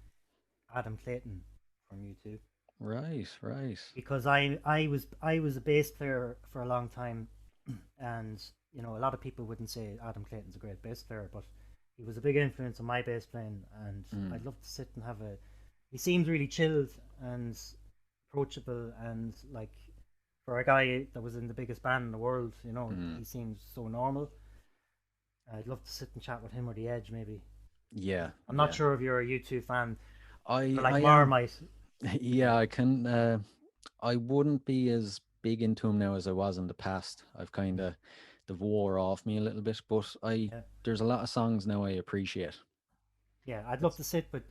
Speaker 2: Adam Clayton from U2
Speaker 1: Right, right.
Speaker 2: because I was a bass player for a long time, and a lot of people wouldn't say Adam Clayton's a great bass player, but he was a big influence on my bass playing, and
Speaker 1: Mm,
Speaker 2: I'd love to sit and have a. He seems really chilled and approachable, and like for a guy that was in the biggest band in the world,
Speaker 1: mm.
Speaker 2: he seems so normal. I'd love to sit and chat with him or the Edge, maybe.
Speaker 1: Yeah,
Speaker 2: I'm not
Speaker 1: yeah.
Speaker 2: sure if you're a U2 fan, but
Speaker 1: I
Speaker 2: like Mar
Speaker 1: am.
Speaker 2: might.
Speaker 1: Yeah,
Speaker 2: Yeah,
Speaker 1: I can. I wouldn't be as big into him now as I was in the past. I've kind of the wore off me a little bit, but I
Speaker 2: yeah.
Speaker 1: there's a lot of songs now I appreciate.
Speaker 2: Yeah, I'd love
Speaker 1: It's
Speaker 2: to sit, but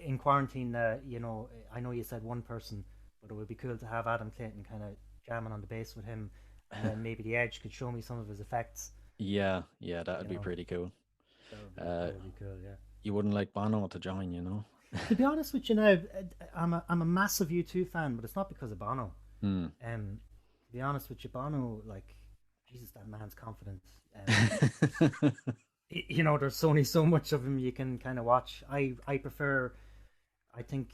Speaker 2: in quarantine, I know you said one person, but it would be cool to have Adam Clayton kind of jamming on the bass with him, and then maybe the Edge could show me some of his effects.
Speaker 1: yeah, yeah, that would
Speaker 2: You
Speaker 1: be
Speaker 2: know,
Speaker 1: pretty cool.
Speaker 2: that
Speaker 1: Uh,
Speaker 2: would be cool. Yeah.
Speaker 1: you wouldn't like Bono to join, you know?
Speaker 2: To be honest with you now, I'm a massive U2 fan, but it's not because of Bono.
Speaker 1: Hmm.
Speaker 2: To be honest with you, Bono, like, Jesus, that man's confidence. There's only so much of him you can kind of watch. I prefer. I think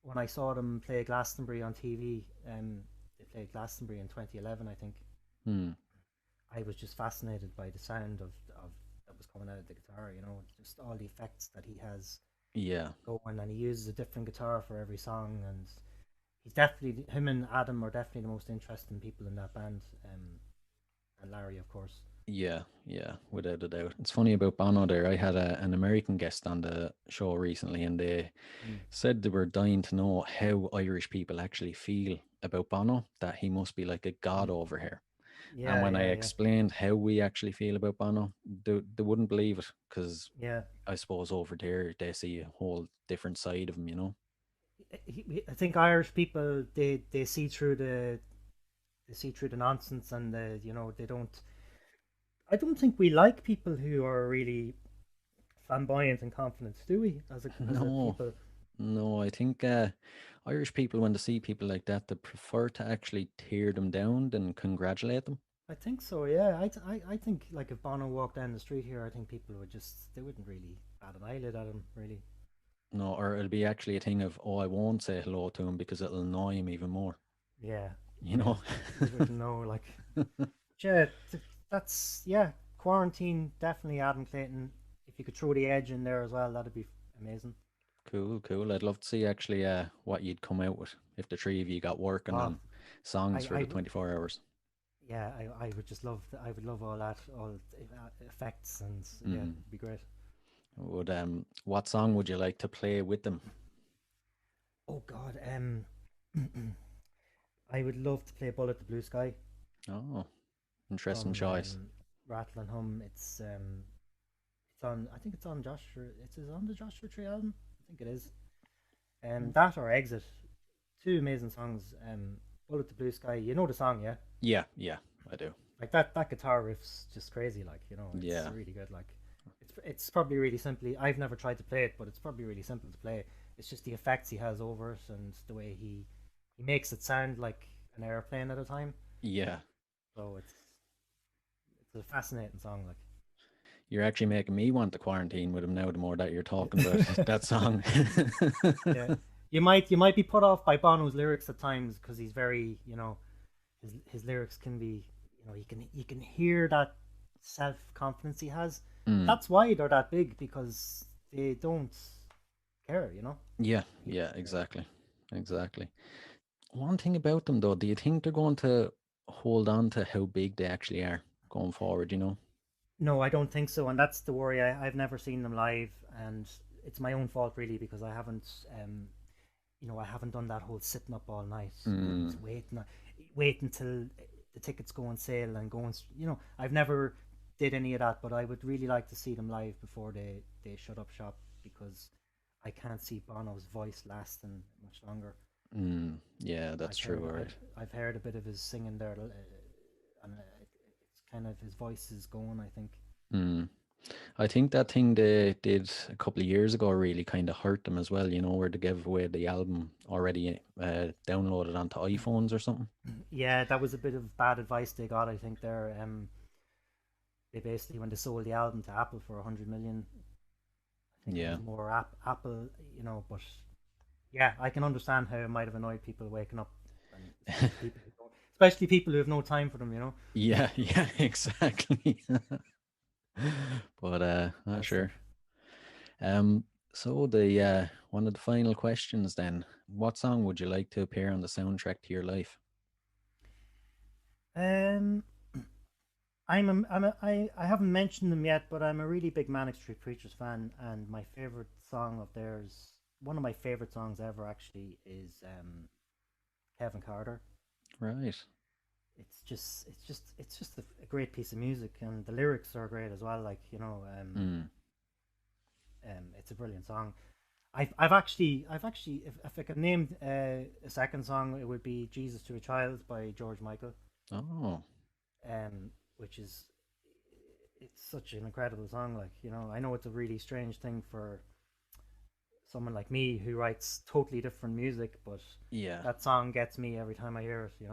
Speaker 2: when I saw them play Glastonbury on TV, they played Glastonbury in 2011. I think
Speaker 1: Hmm.
Speaker 2: I was just fascinated by the sound of that was coming out of the guitar. Just all the effects that he has
Speaker 1: Yeah,
Speaker 2: going, and he uses a different guitar for every song. And he's definitely him and Adam are definitely the most interesting people in that band. And Larry, of course.
Speaker 1: yeah, yeah, without a doubt. It's funny about Bono there. I had an American guest on the show recently, and they
Speaker 2: Mm.
Speaker 1: said they were dying to know how Irish people actually feel about Bono, that he must be like a god
Speaker 2: Mm.
Speaker 1: over here. And
Speaker 2: Yeah,
Speaker 1: when I
Speaker 2: yeah, yeah,
Speaker 1: explained how we actually feel about Bono, they wouldn't believe it because
Speaker 2: yeah.
Speaker 1: I suppose over there they see a whole different side of him, you know?
Speaker 2: I think Irish people they see through the nonsense, and they don't. I don't think we like people who are really flamboyant and confident, do we? As a
Speaker 1: No,
Speaker 2: people,
Speaker 1: no, I think Irish people, when they see people like that, they prefer to actually tear them down than congratulate them.
Speaker 2: I think so. Yeah, I think like if Bono walked down the street here, I think people would just they wouldn't really bat an eyelid at him, really.
Speaker 1: No, or it'll be actually a thing of, oh, I won't say hello to him because it'll annoy him even more,
Speaker 2: Yeah,
Speaker 1: you
Speaker 2: yeah.
Speaker 1: know?
Speaker 2: You wouldn't know, like. Yeah, that's yeah. Quarantine definitely Adam Clayton. If you could throw the Edge in there as well, that'd be amazing.
Speaker 1: Cool, cool. I'd love to see actually what you'd come out with if the three of you got working
Speaker 2: Oh,
Speaker 1: on songs for
Speaker 2: I
Speaker 1: the 24 hours.
Speaker 2: yeah, I would just love I would love all that, all effects, and yeah,
Speaker 1: Mm.
Speaker 2: it'd be great.
Speaker 1: Would what song would you like to play with them?
Speaker 2: Oh God, I would love to play "Bullet the Blue Sky"
Speaker 1: Oh, interesting
Speaker 2: from
Speaker 1: choice.
Speaker 2: Rattle and Hum. It's on. I think it's on Joshua. It's on the Joshua Tree album. I think it is. That or Exit, two amazing songs. "Bullet the Blue Sky." You know the song, yeah?
Speaker 1: Yeah, yeah, I do.
Speaker 2: Like that guitar riff's just crazy. Like it's
Speaker 1: Yeah,
Speaker 2: really good. Like it's probably really simply. I've never tried to play it, but it's probably really simple to play. It's just the effects he has over it and the way he makes it sound like an airplane at a time.
Speaker 1: yeah.
Speaker 2: So it's a fascinating song.
Speaker 1: You're actually making me want to quarantine with him now. The more that you're talking about
Speaker 2: Like
Speaker 1: that song.
Speaker 2: yeah, you might be put off by Bono's lyrics at times because he's very his lyrics can be you can hear that self confidence he has. But
Speaker 1: Mm.
Speaker 2: that's why they're that big because they don't care.
Speaker 1: Yeah,
Speaker 2: He
Speaker 1: yeah,
Speaker 2: doesn't care.
Speaker 1: exactly, exactly. One thing about them though, do you think they're going to hold on to how big they actually are going forward? You know?
Speaker 2: No, I don't think so, and that's the worry. I've never seen them live, and it's my own fault really because I haven't done that whole sitting up all night and
Speaker 1: Mm.
Speaker 2: wait until the tickets go on sale and I've never did any of that, but I would really like to see them live before they shut up shop because I can't see Bono's voice lasting much longer.
Speaker 1: Mm. Yeah, that's
Speaker 2: I've
Speaker 1: true.
Speaker 2: heard
Speaker 1: All
Speaker 2: I've
Speaker 1: right.
Speaker 2: I've heard a bit of his singing there, and it's kind of his voice is going. I think.
Speaker 1: Mm. I think that thing they did a couple of years ago really kind of hurt them as well, you know, where they gave away the album already downloaded onto iPhones or something.
Speaker 2: Yeah, that was a bit of bad advice they got. I think there. They basically when they sold the album to Apple for 100 million. I think it
Speaker 1: Yeah.
Speaker 2: was more Apple, but yeah, I can understand how it might have annoyed people waking up, and especially people who have no time for them.
Speaker 1: Yeah, yeah, exactly. But not
Speaker 2: Bad
Speaker 1: sure.
Speaker 2: stuff.
Speaker 1: Um, so the one of the final questions then, what song would you like to appear on the soundtrack to your life?
Speaker 2: Um, I haven't mentioned them yet, but I'm a really big Manic Street Preachers fan, and my favorite song of theirs, one of my favorite songs ever, actually, is Kevin Carter.
Speaker 1: Right.
Speaker 2: It's just a great piece of music, and the lyrics are great as well.
Speaker 1: Mm.
Speaker 2: It's a brilliant song. I've actually, if I could name a second song, it would be "Jesus to a Child" by George Michael,
Speaker 1: Oh,
Speaker 2: which is it's such an incredible song. I know it's a really strange thing for someone like me who writes totally different music, but
Speaker 1: yeah.
Speaker 2: that song gets me every time I hear it.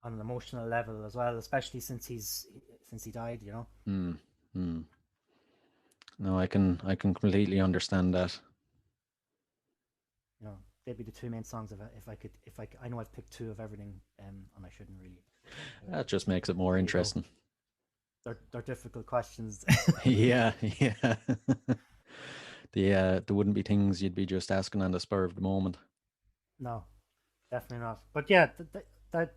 Speaker 2: On an emotional level as well, especially since he died.
Speaker 1: Mm. Mm. No, I can completely understand that.
Speaker 2: They'd be the two main songs if I know I've picked two of everything, and I shouldn't really.
Speaker 1: That just makes it
Speaker 2: But
Speaker 1: more
Speaker 2: there you go.
Speaker 1: interesting.
Speaker 2: They're difficult questions.
Speaker 1: Yeah, yeah. There wouldn't be things you'd be just asking on the spur of the moment.
Speaker 2: No, definitely not. But yeah,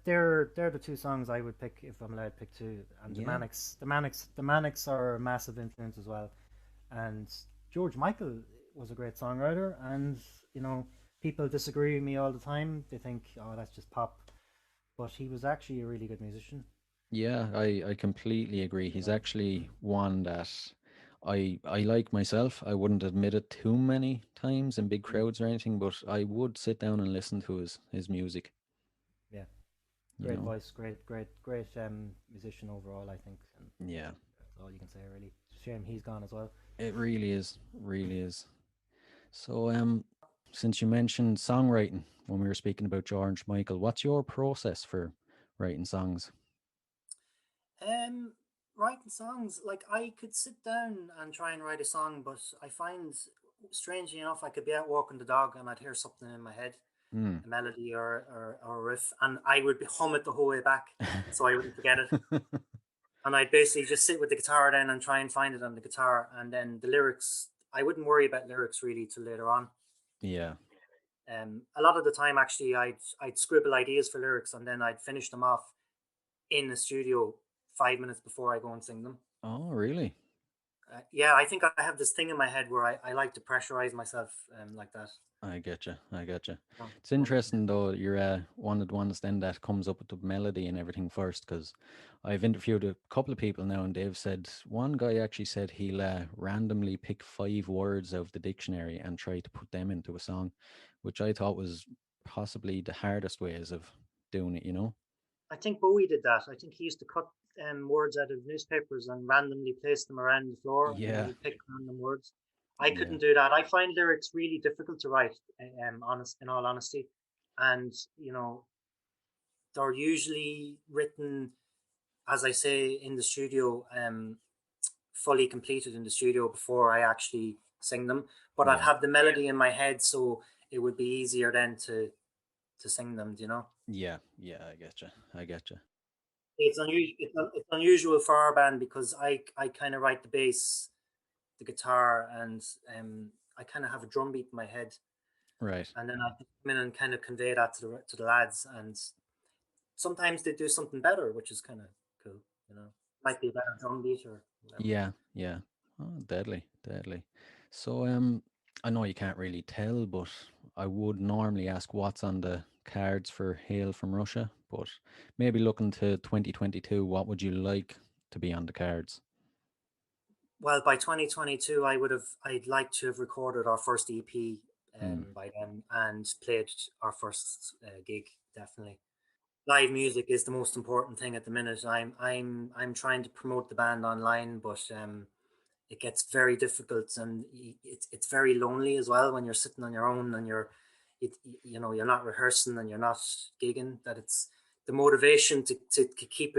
Speaker 2: they're the two songs I would pick if I'm allowed to pick two. And
Speaker 1: Yeah,
Speaker 2: the Manics are a massive influence as well. And George Michael was a great songwriter, and people disagree with me all the time. They think, oh, that's just pop, but he was actually a really good musician.
Speaker 1: yeah, I completely agree.
Speaker 2: You
Speaker 1: He's
Speaker 2: know,
Speaker 1: actually one that I like myself. I wouldn't admit it too many times in big
Speaker 2: Mm.
Speaker 1: crowds or anything, but I would sit down and listen to his music,
Speaker 2: Yeah,
Speaker 1: you
Speaker 2: great
Speaker 1: know.
Speaker 2: voice, great musician overall. I think, and
Speaker 1: Yeah,
Speaker 2: that's all you can say really. Shame he's gone as well.
Speaker 1: it really is. So since you mentioned songwriting when we were speaking about George Michael, what's your process for writing songs?
Speaker 2: Um, Writing songs, like I could sit down and try and write a song, but I find, strangely enough, I could be out walking the dog and I'd hear something in my head,
Speaker 1: Hmm.
Speaker 2: a melody or a riff, and I would hum it the whole way back, so I wouldn't forget it. And I'd basically just sit with the guitar then and try and find it on the guitar, and then the lyrics. I wouldn't worry about lyrics really till later on.
Speaker 1: Yeah.
Speaker 2: A lot of the time, actually, I'd scribble ideas for lyrics and then I'd finish them off in the studio 5 minutes before I go and sing them.
Speaker 1: Oh, really?
Speaker 2: Yeah, I think I have this thing in my head where I like to pressurize myself like that.
Speaker 1: I get you. I get you.
Speaker 2: No,
Speaker 1: It's interesting though. You're one of the ones then that comes up with the melody and everything first, because I've interviewed a couple of people now, and they've said one guy actually said he'll randomly pick 5 words out of the dictionary and try to put them into a song, which I thought was possibly the hardest ways of doing it. You know?
Speaker 2: I think Bowie did that. I think he used to cut words out of newspapers and randomly place them around the floor, and then
Speaker 1: Yeah.
Speaker 2: he'd pick random words. I
Speaker 1: Yeah.
Speaker 2: couldn't do that. I find lyrics really difficult to write, in all honesty, and they're usually written, as I say, in the studio, fully completed in the studio before I actually sing them. But I'd
Speaker 1: Yeah.
Speaker 2: have the melody in my head, so it would be easier then to sing them. Do you know?
Speaker 1: Yeah. Yeah. I get you. I get you.
Speaker 2: It's unusual. It's unusual for our band because I kind of write the bass, the guitar, and I kind of have a drum beat in my head,
Speaker 1: Right.
Speaker 2: and then I come in and kind of convey that to the lads, and sometimes they do something better, which is kind of cool. You know, might be a better drum beat or whatever.
Speaker 1: Yeah, yeah. Oh, deadly, deadly. So, I know you can't really tell, but I would normally ask what's on the cards for Hail from Russia. But maybe looking to 2022, what would you like to be on the cards?
Speaker 2: Well, by 2022, I'd like to have recorded our first EP
Speaker 1: Hmm.
Speaker 2: by then and played our first gig. Definitely, live music is the most important thing at the minute. I'm trying to promote the band online, but it gets very difficult and it's very lonely as well when you're sitting on your own and you're not rehearsing and you're not gigging. That it's the motivation to keep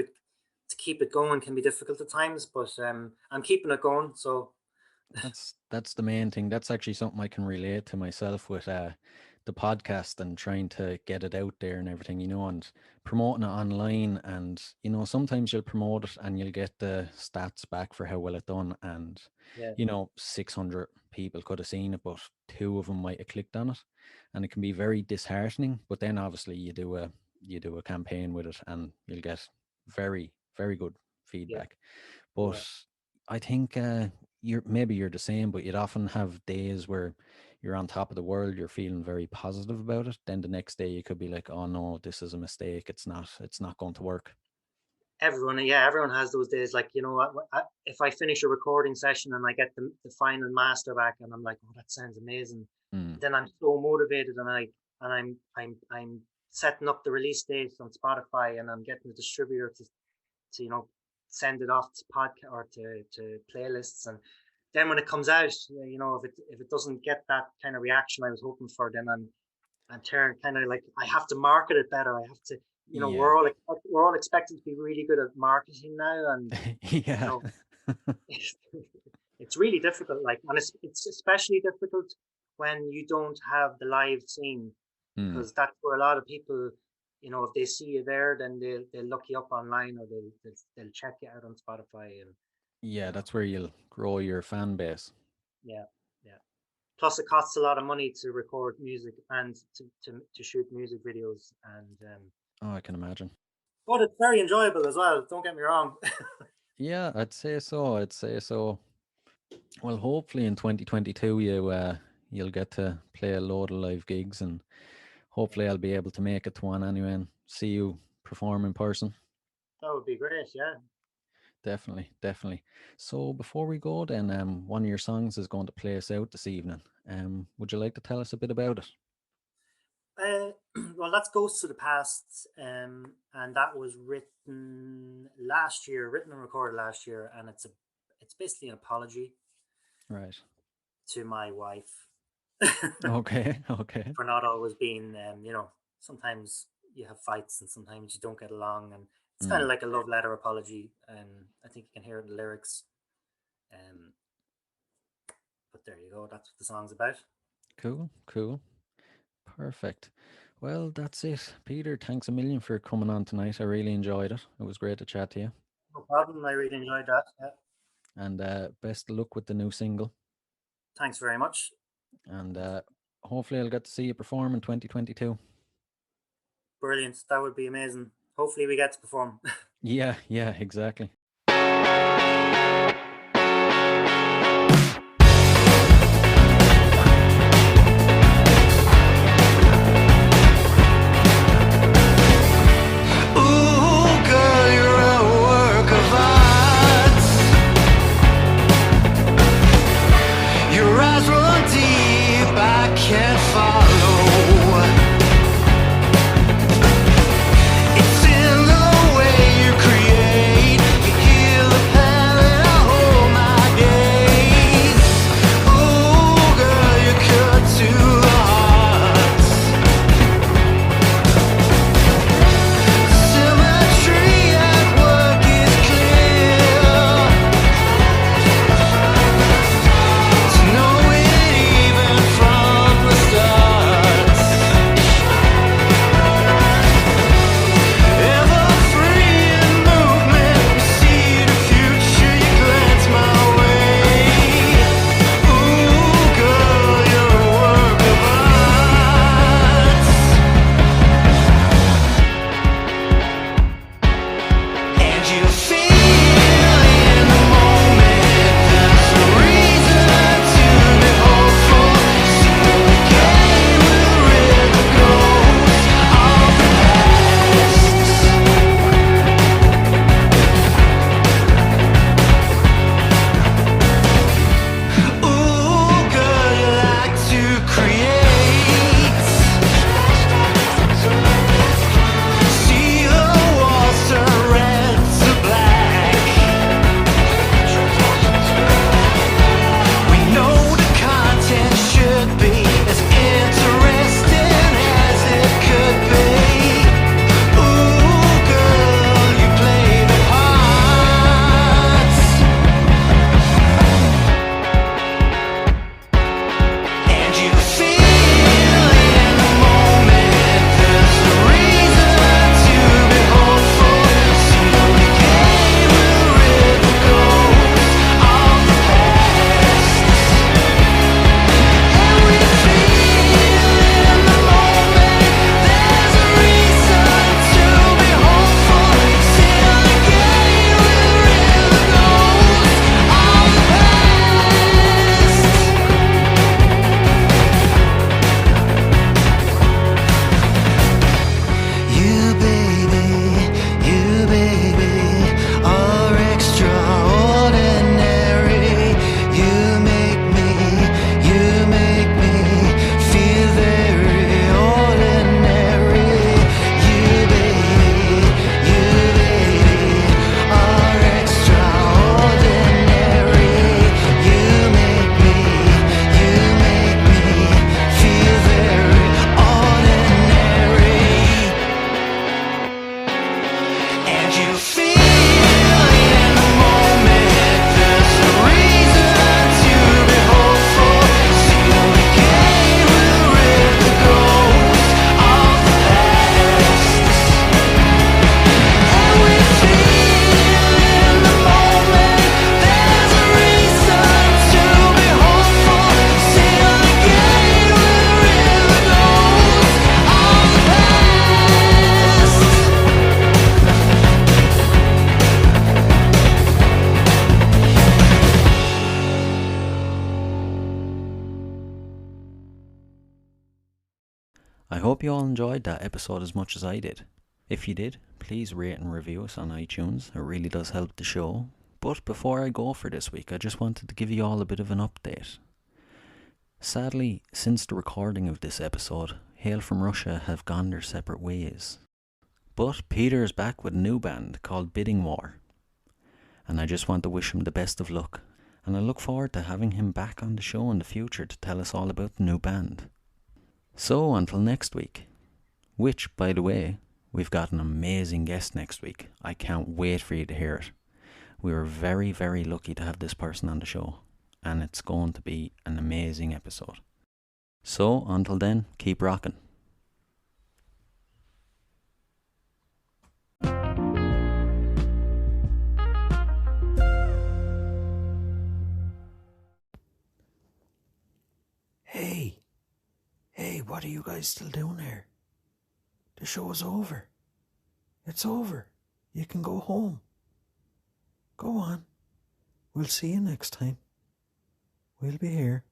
Speaker 2: it going can be difficult at times, but I'm keeping it going. So
Speaker 1: That's the main thing. That's actually something I can relate to myself with the podcast and trying to get it out there and everything, and promoting it online. And sometimes you'll promote it and you'll get the stats back for how well it done, and
Speaker 2: yeah,
Speaker 1: 600 people could have seen it, but two of them might have clicked on it, and it can be very disheartening. But then obviously you do a campaign with it, and you'll get very very good
Speaker 2: yeah,
Speaker 1: feedback.
Speaker 2: yeah.
Speaker 1: But I think you're the same, but you'd often have days where you're on top of the world, you're feeling very positive about it. Then the next day you could be like, oh no, this is a mistake. It's not going to work.
Speaker 2: Everyone has those days. Like, if I finish a recording session and I get the final master back, and I'm like, oh, that sounds amazing.
Speaker 1: Mm,
Speaker 2: Then I'm so motivated, and I'm setting up the release dates on Spotify, and I'm getting the distributor to send it off to podcast or to playlists. And then when it comes out, if it doesn't get that kind of reaction I was hoping for, then I'm turned kind of like I have to market it better. I have to,
Speaker 1: yeah.
Speaker 2: we're all expected to be really good at marketing now, and you
Speaker 1: Yeah.
Speaker 2: know, it's really difficult. Like, and it's especially difficult when you don't have the live scene,
Speaker 1: Mm,
Speaker 2: because that's where a lot of people, if they see you there, then they'll look you up online, or they'll check you out on Spotify, and
Speaker 1: yeah,
Speaker 2: you know,
Speaker 1: that's where you'll grow your fan base.
Speaker 2: yeah, yeah. Plus, it costs a lot of money to record music and to shoot music videos, and
Speaker 1: Oh, I can imagine.
Speaker 2: but it's very enjoyable as well. Don't get me wrong.
Speaker 1: Yeah, I'd say so. I'd say so. Well, hopefully in 2022 you'll get to play a load of live gigs, and
Speaker 2: Yeah,
Speaker 1: hopefully I'll be able to make it to one anyway and see you perform in person.
Speaker 2: that would be great. Yeah.
Speaker 1: Definitely, definitely. So before we go, then, one of your songs is going to play us out this evening. Would you like to tell us a bit about it?
Speaker 2: Well, that goes to the past, and that was written and recorded last year, and it's basically an apology
Speaker 1: Right.
Speaker 2: to my wife
Speaker 1: Okay. Okay.
Speaker 2: for not always being, sometimes you have fights and sometimes you don't get along, and it's kind
Speaker 1: Mm,
Speaker 2: of like a love letter apology. I think you can hear it in the lyrics. Um, but there you go. That's what the song's about.
Speaker 1: cool. Cool. Perfect. Well, that's it. Peter, thanks a million for coming on tonight. I really enjoyed it. It was great to chat to you.
Speaker 2: No problem. I really enjoyed that. Yeah.
Speaker 1: And best of luck with the new single.
Speaker 2: Thanks very much.
Speaker 1: And hopefully I'll get to see you perform in 2022.
Speaker 2: Brilliant. That would be amazing. Hopefully we get to perform.
Speaker 1: Yeah, exactly. I hope you all enjoyed that episode as much as I did. If you did, please rate and review us on iTunes. It really does help the show. But before I go for this week, I just wanted to give you all a bit of an update. Sadly, since the recording of this episode, Hail from Russia have gone their separate ways. But Peter is back with a new band called Bidding War. And I just want to wish him the best of luck. And I look forward to having him back on the show in the future to tell us all about the new band. So until next week, which, by the way, we've got an amazing guest next week. I can't wait for you to hear it. We were very, very lucky to have this person on the show, and it's going to be an amazing episode. So until then, keep rocking. what are you guys still doing here? The show's over. It's over. You can go home. Go on. We'll see you next time. We'll be here.